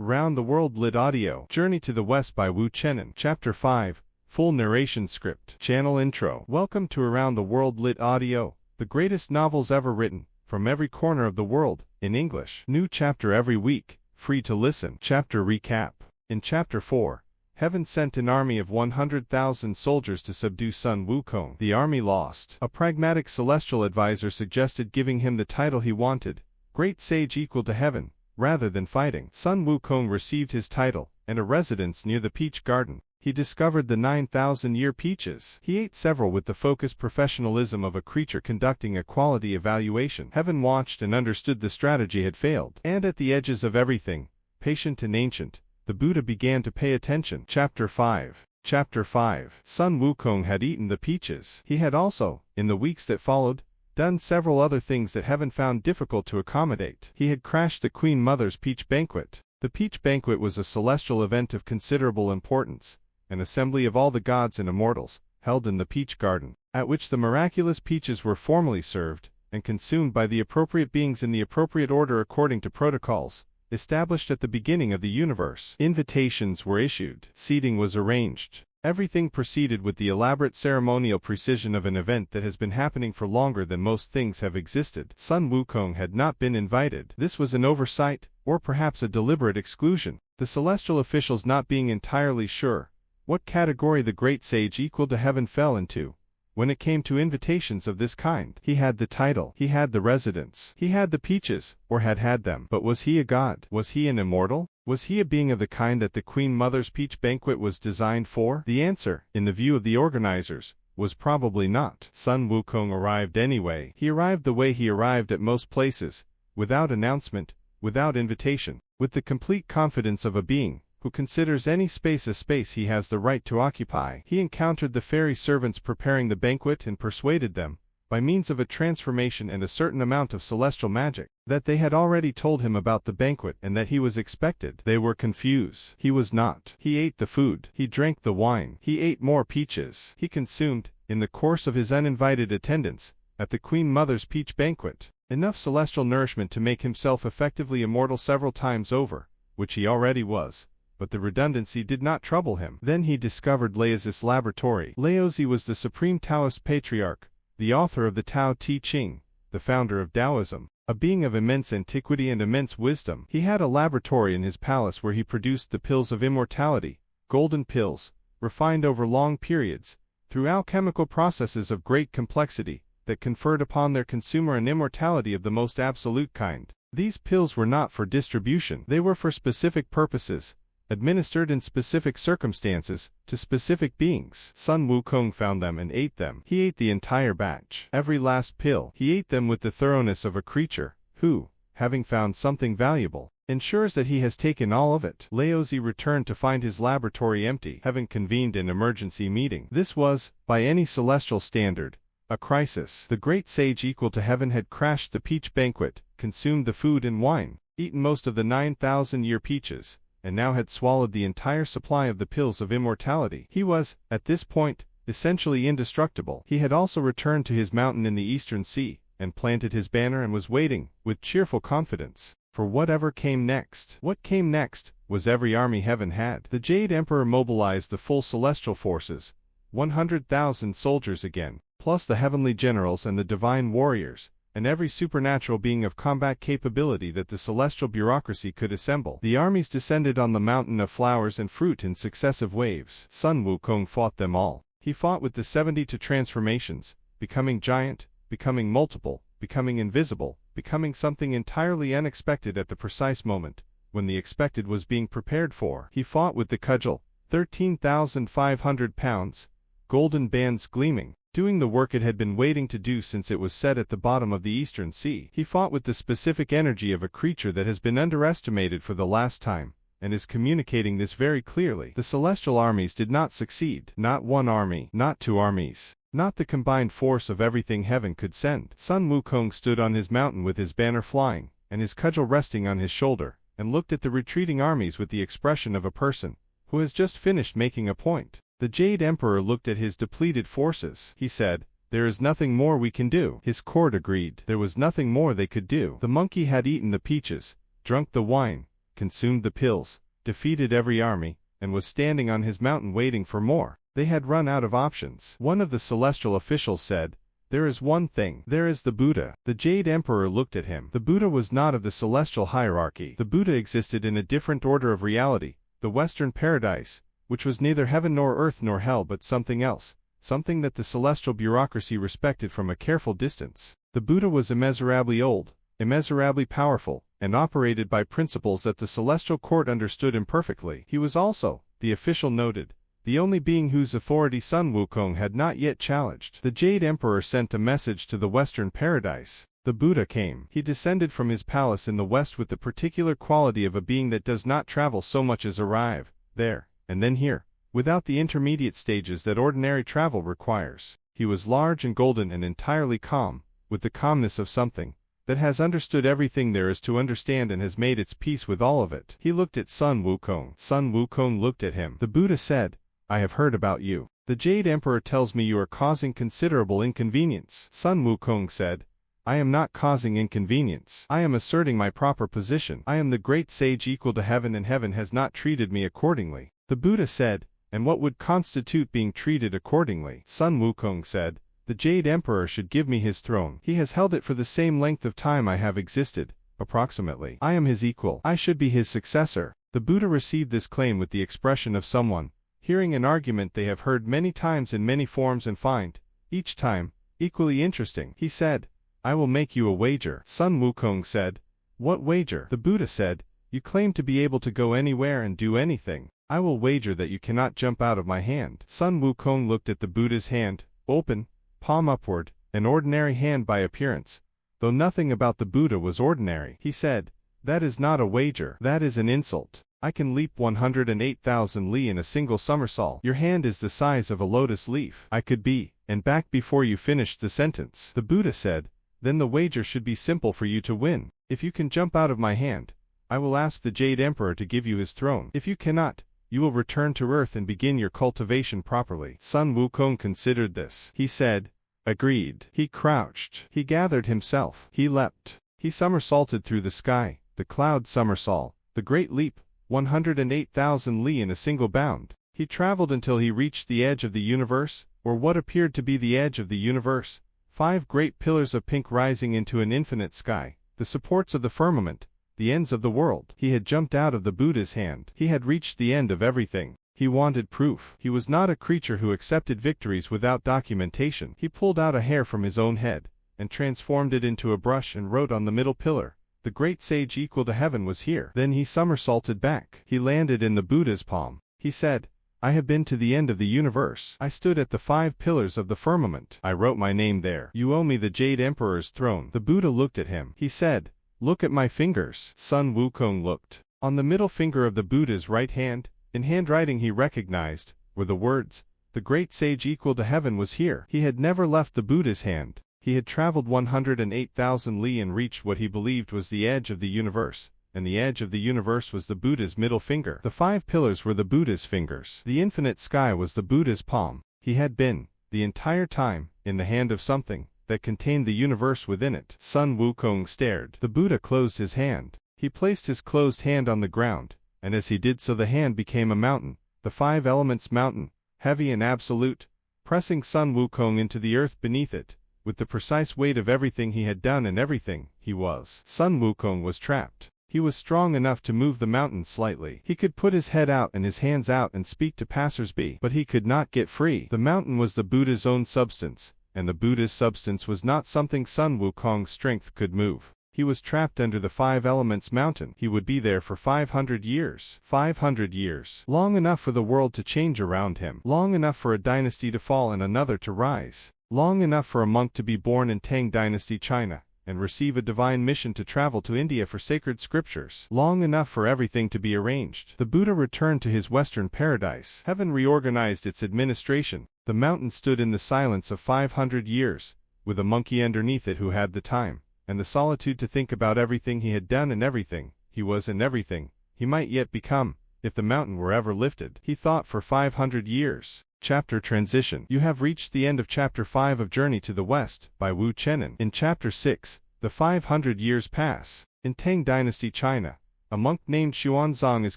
Around the World Lit Audio. Journey to the West by Wu Cheng'en. Chapter 5. Full narration script. Channel intro. Welcome to Around the World Lit Audio, the greatest novels ever written, from every corner of the world, in English. New chapter every week, free to listen. Chapter recap. In Chapter 4, Heaven sent an army of 100,000 soldiers to subdue Sun Wukong. The army lost. A pragmatic celestial advisor suggested giving him the title he wanted, Great Sage equal to Heaven, rather than fighting. Sun Wukong received his title, and a residence near the peach garden. He discovered the 9,000-year peaches. He ate several with the focused professionalism of a creature conducting a quality evaluation. Heaven watched and understood the strategy had failed. And at the edges of everything, patient and ancient, the Buddha began to pay attention. Chapter 5. Chapter 5. Sun Wukong had eaten the peaches. He had also, in the weeks that followed, done several other things that Heaven found difficult to accommodate. He had crashed the Queen Mother's Peach Banquet. The Peach Banquet was a celestial event of considerable importance, an assembly of all the gods and immortals, held in the peach garden, at which the miraculous peaches were formally served, and consumed by the appropriate beings in the appropriate order according to protocols established at the beginning of the universe. Invitations were issued. Seating was arranged. Everything proceeded with the elaborate ceremonial precision of an event that has been happening for longer than most things have existed. Sun Wukong had not been invited. This was an oversight, or perhaps a deliberate exclusion, the celestial officials not being entirely sure what category the great sage equal to Heaven fell into. When it came to invitations of this kind, he had the title, he had the residence, he had the peaches, or had had them. But was he a god? Was he an immortal? Was he a being of the kind that the Queen Mother's Peach Banquet was designed for? The answer, in the view of the organizers, was probably not. Sun Wukong arrived anyway. He arrived the way he arrived at most places, without announcement, without invitation, with the complete confidence of a being who considers any space a space he has the right to occupy. He encountered the fairy servants preparing the banquet and persuaded them, by means of a transformation and a certain amount of celestial magic, that they had already told him about the banquet and that he was expected. They were confused. He was not. He ate the food. He drank the wine. He ate more peaches. He consumed, in the course of his uninvited attendance, at the Queen Mother's Peach Banquet, enough celestial nourishment to make himself effectively immortal several times over, which he already was. But the redundancy did not trouble him. Then he discovered Laozi's laboratory. Laozi was the supreme Taoist patriarch, the author of the Tao Te Ching, the founder of Taoism, a being of immense antiquity and immense wisdom. He had a laboratory in his palace where he produced the Pills of Immortality, golden pills, refined over long periods, through alchemical processes of great complexity, that conferred upon their consumer an immortality of the most absolute kind. These pills were not for distribution. They were for specific purposes, administered in specific circumstances, to specific beings. Sun Wukong found them and ate them. He ate the entire batch. Every last pill. He ate them with the thoroughness of a creature who, having found something valuable, ensures that he has taken all of it. Laozi returned to find his laboratory empty, having convened an emergency meeting. This was, by any celestial standard, a crisis. The great sage equal to Heaven had crashed the peach banquet, consumed the food and wine, eaten most of the 9,000-year peaches, and now had swallowed the entire supply of the Pills of Immortality. He was, at this point, essentially indestructible. He had also returned to his mountain in the Eastern Sea, and planted his banner and was waiting, with cheerful confidence, for whatever came next. What came next was every army Heaven had. The Jade Emperor mobilized the full celestial forces, 100,000 soldiers again, plus the heavenly generals and the divine warriors, and every supernatural being of combat capability that the celestial bureaucracy could assemble. The armies descended on the mountain of flowers and fruit in successive waves. Sun Wukong fought them all. He fought with the 72 transformations, becoming giant, becoming multiple, becoming invisible, becoming something entirely unexpected at the precise moment, when the expected was being prepared for. He fought with the cudgel, 13,500 pounds, golden bands gleaming, doing the work it had been waiting to do since it was set at the bottom of the Eastern Sea. He fought with the specific energy of a creature that has been underestimated for the last time, and is communicating this very clearly. The celestial armies did not succeed. Not one army, not two armies, not the combined force of everything Heaven could send. Sun Wukong stood on his mountain with his banner flying, and his cudgel resting on his shoulder, and looked at the retreating armies with the expression of a person who has just finished making a point. The Jade Emperor looked at his depleted forces. He said, "There is nothing more we can do." His court agreed. There was nothing more they could do. The monkey had eaten the peaches, drunk the wine, consumed the pills, defeated every army, and was standing on his mountain waiting for more. They had run out of options. One of the celestial officials said, "There is one thing. There is the Buddha." The Jade Emperor looked at him. The Buddha was not of the celestial hierarchy. The Buddha existed in a different order of reality, the Western paradise, which was neither heaven nor earth nor hell but something else, something that the celestial bureaucracy respected from a careful distance. The Buddha was immeasurably old, immeasurably powerful, and operated by principles that the celestial court understood imperfectly. He was also, the official noted, the only being whose authority Sun Wukong had not yet challenged. The Jade Emperor sent a message to the Western paradise. The Buddha came. He descended from his palace in the west with the particular quality of a being that does not travel so much as arrive, there, and then here, without the intermediate stages that ordinary travel requires. He was large and golden and entirely calm, with the calmness of something that has understood everything there is to understand and has made its peace with all of it. He looked at Sun Wukong. Sun Wukong looked at him. The Buddha said, "I have heard about you. The Jade Emperor tells me you are causing considerable inconvenience." Sun Wukong said, "I am not causing inconvenience. I am asserting my proper position. I am the great sage equal to heaven, and heaven has not treated me accordingly." The Buddha said, "And what would constitute being treated accordingly?" Sun Wukong said, "The Jade Emperor should give me his throne. He has held it for the same length of time I have existed, approximately. I am his equal. I should be his successor." The Buddha received this claim with the expression of someone hearing an argument they have heard many times in many forms and find, each time, equally interesting. He said, "I will make you a wager." Sun Wukong said, "What wager?" The Buddha said, "You claim to be able to go anywhere and do anything. I will wager that you cannot jump out of my hand." Sun Wukong looked at the Buddha's hand, open, palm upward, an ordinary hand by appearance, though nothing about the Buddha was ordinary. He said, "That is not a wager. That is an insult. I can leap 108,000 li in a single somersault. Your hand is the size of a lotus leaf. I could be, and back before you finished the sentence." The Buddha said, "Then the wager should be simple for you to win. If you can jump out of my hand, I will ask the Jade Emperor to give you his throne. If you cannot, you will return to earth and begin your cultivation properly." Sun Wukong considered this. He said, "Agreed." He crouched. He gathered himself. He leapt. He somersaulted through the sky, the cloud somersault, the great leap, 108,000 li in a single bound. He traveled until he reached the edge of the universe, or what appeared to be the edge of the universe, 5 great pillars of pink rising into an infinite sky, the supports of the firmament, the ends of the world. He had jumped out of the Buddha's hand. He had reached the end of everything. He wanted proof. He was not a creature who accepted victories without documentation. He pulled out a hair from his own head, and transformed it into a brush and wrote on the middle pillar, "The great sage equal to heaven was here." Then he somersaulted back. He landed in the Buddha's palm. He said, "I have been to the end of the universe. I stood at the 5 pillars of the firmament. I wrote my name there. You owe me the Jade Emperor's throne." The Buddha looked at him. He said, "Look at my fingers." Sun Wukong looked. On the middle finger of the Buddha's right hand, in handwriting he recognized, were the words, "The great sage equal to heaven was here." He had never left the Buddha's hand. He had traveled 108,000 li and reached what he believed was the edge of the universe, and the edge of the universe was the Buddha's middle finger. The 5 pillars were the Buddha's fingers. The infinite sky was the Buddha's palm. He had been, the entire time, in the hand of something that contained the universe within it. Sun Wukong stared. The Buddha closed his hand. He placed his closed hand on the ground, and as he did so the hand became a mountain, the 5 elements mountain, heavy and absolute, pressing Sun Wukong into the earth beneath it, with the precise weight of everything he had done and everything he was. Sun Wukong was trapped. He was strong enough to move the mountain slightly. He could put his head out and his hands out and speak to passers-by, but he could not get free. The mountain was the Buddha's own substance, and the Buddha's substance was not something Sun Wukong's strength could move. He was trapped under the 5 elements mountain. He would be there for 500 years. 500 years. Long enough for the world to change around him. Long enough for a dynasty to fall and another to rise. Long enough for a monk to be born in Tang Dynasty China, and receive a divine mission to travel to India for sacred scriptures. Long enough for everything to be arranged. The Buddha returned to his Western paradise. Heaven reorganized its administration. The mountain stood in the silence of 500 years, with a monkey underneath it who had the time and the solitude to think about everything he had done and everything he was and everything he might yet become, if the mountain were ever lifted. He thought for 500 years. Chapter Transition. You have reached the end of Chapter 5 of Journey to the West, by Wu Cheng'en. In Chapter 6, the 500 years pass. In Tang Dynasty China, a monk named Xuanzang is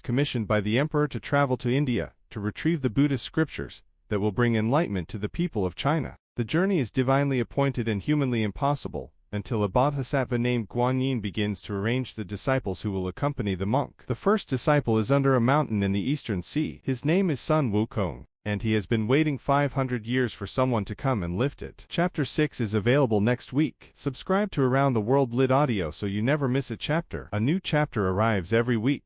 commissioned by the emperor to travel to India to retrieve the Buddhist scriptures that will bring enlightenment to the people of China. The journey is divinely appointed and humanly impossible, until a bodhisattva named Guanyin begins to arrange the disciples who will accompany the monk. The first disciple is under a mountain in the eastern sea. His name is Sun Wukong, and he has been waiting 500 years for someone to come and lift it. Chapter 6 is available next week. Subscribe to Around the World Lit Audio so you never miss a chapter. A new chapter arrives every week.